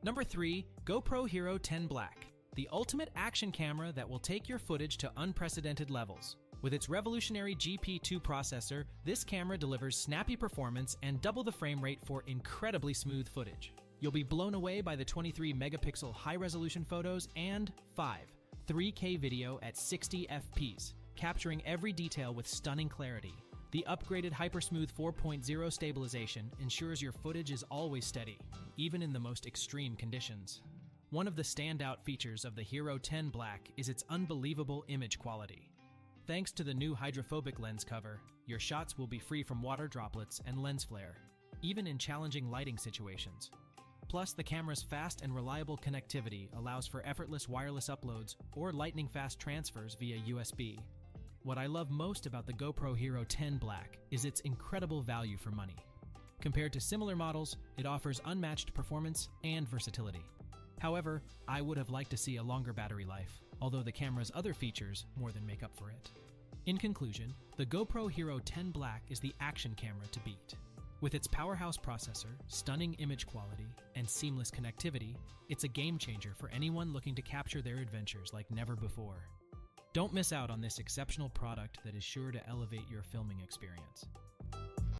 Number 3. GoPro Hero 10 Black, the ultimate action camera that will take your footage to unprecedented levels. With its revolutionary GP2 processor, this camera delivers snappy performance and double the frame rate for incredibly smooth footage. You'll be blown away by the 23-megapixel high-resolution photos and 3K video at 60 fps, capturing every detail with stunning clarity. The upgraded Hypersmooth 4.0 stabilization ensures your footage is always steady, even in the most extreme conditions. One of the standout features of the Hero 10 Black is its unbelievable image quality. Thanks to the new hydrophobic lens cover, your shots will be free from water droplets and lens flare, even in challenging lighting situations. Plus, the camera's fast and reliable connectivity allows for effortless wireless uploads or lightning-fast transfers via USB. What I love most about the GoPro Hero 10 Black is its incredible value for money. Compared to similar models, it offers unmatched performance and versatility. However, I would have liked to see a longer battery life, although the camera's other features more than make up for it. In conclusion, the GoPro Hero 10 Black is the action camera to beat. With its powerhouse processor, stunning image quality, and seamless connectivity, it's a game changer for anyone looking to capture their adventures like never before. Don't miss out on this exceptional product that is sure to elevate your filming experience.